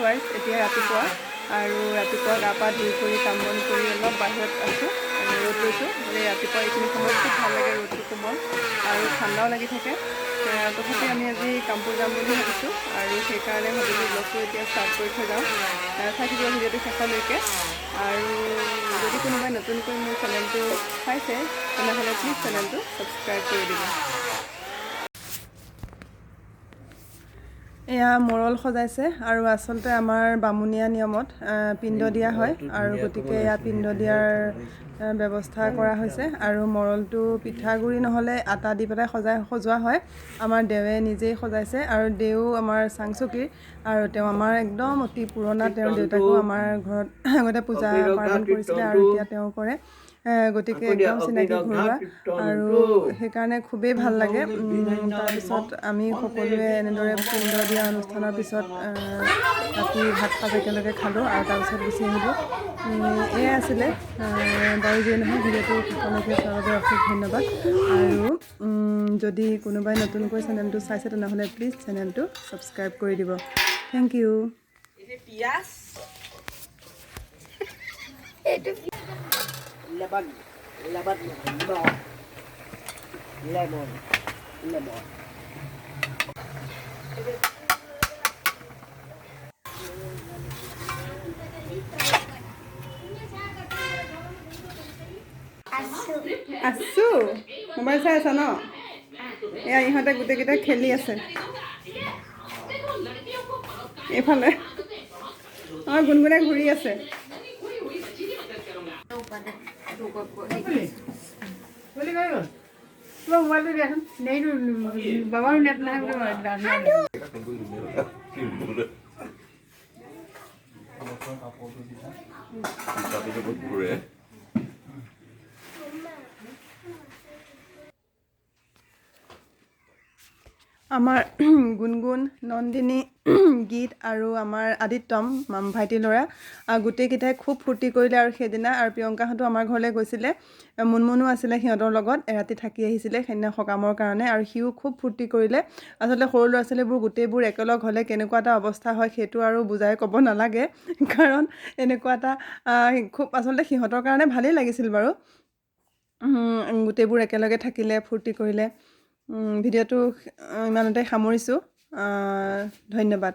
Wise এতিয়া ৰাতিপুৱা আৰু ৰাতিপুৱা গা পা ধুই কৰি কাম বন কৰি অলপ বাহিৰত আছোঁ ৰ'দ লৈছোঁ মানে ৰাতিপুৱা এইখিনি সময়ত খুব ভাল লাগে ৰ'দটো কোমল আৰু ঠাণ্ডাও লাগি থাকে তথাপি আমি আজি কামপুৰ যাম বুলি ভাবিছোঁ আৰু সেইকাৰণে ভাবিলোঁ ব্লগটো এতিয়া ষ্টাৰ্ট কৰি থৈ যাওঁ থাকিব ভিডিঅ'টো শেষলৈকে আৰু যদি কোনোবাই নতুনকৈ মোৰ চেনেলটো চাইছে তেনেহ'লে প্লিজ চেনেলটো ছাবস্ক্ৰাইব কৰি দিব। এয়া মৰল সজাইছে আৰু আচলতে আমাৰ বামুণীয়া নিয়মত পিণ্ড দিয়া হয় আৰু গতিকে এয়া পিণ্ড দিয়াৰ ব্যৱস্থা কৰা হৈছে আৰু মৰলটো পিঠাগুড়ি নহ'লে আটা দি পেলাই সজোৱা হয়। আমাৰ দেৱে নিজেই সজাইছে আৰু দেও আমাৰ চাংচুকীৰ আৰু তেওঁ আমাৰ একদম অতি পুৰণা তেওঁৰ দেউতাকো আমাৰ ঘৰত আগতে পূজা পাৰ্বণ কৰিছিলে আৰু এতিয়া তেওঁ কৰে গতিকে একদম চিনাকি ঘৰুৱা আৰু সেইকাৰণে খুবেই ভাল লাগে। তাৰপিছত আমি সকলোৱে এনেদৰে পিণ্ড দিয়া অনুষ্ঠানৰ পিছত ৰাতি ভাত সাজ একেলগে খালোঁ আৰু তাৰপিছত গুচি আহিলোঁ। এয়াই আছিলে বাৰু যিয়ে নহয় ভিডিঅ'টো শেষলৈকে চোৱাৰ বাবে অশেষ ধন্যবাদ আৰু যদি কোনোবাই নতুনকৈ চেনেলটো চাইছে তেনেহ'লে প্লিজ চেনেলটো ছাবস্ক্ৰাইব কৰি দিব। Thank U. আছোঁ মোবাইল চাই আছা ন? এয়া ইহঁতে গোটেইকেইটা খেলি আছে এইফালে আমাৰ গুণগুণে ঘূৰি আছে। মোবাইলটো দিয়াচোন বাবাৰো নেট নাই বুলি আমাৰ গুণগুণ নন্দিনী গীত আৰু আমাৰ আদিত্যম ভাইটি ল'ৰা গোটেইকেইটাই খুব ফূৰ্তি কৰিলে আৰু সেইদিনা আৰু প্ৰিয়ংকাহঁতো আমাৰ ঘৰলৈ গৈছিলে মুনমুনো আছিলে সিহঁতৰ লগত এৰাতি থাকি আহিছিলে সেইদিনা সকামৰ কাৰণে আৰু সিও খুব ফূৰ্তি কৰিলে। আচলতে সৰু ল'ৰা ছোৱালীবোৰ গোটেইবোৰ একেলগ হ'লে কেনেকুৱা এটা অৱস্থা হয় সেইটো আৰু বুজাই ক'ব নালাগে কাৰণ এনেকুৱা এটা খুব আচলতে সিহঁতৰ কাৰণে ভালেই লাগিছিল বাৰু গোটেইবোৰ একেলগে থাকিলে ফূৰ্তি কৰিলে। ভিডিঅ'টো ইমানতে সামৰিছোঁ ধন্যবাদ।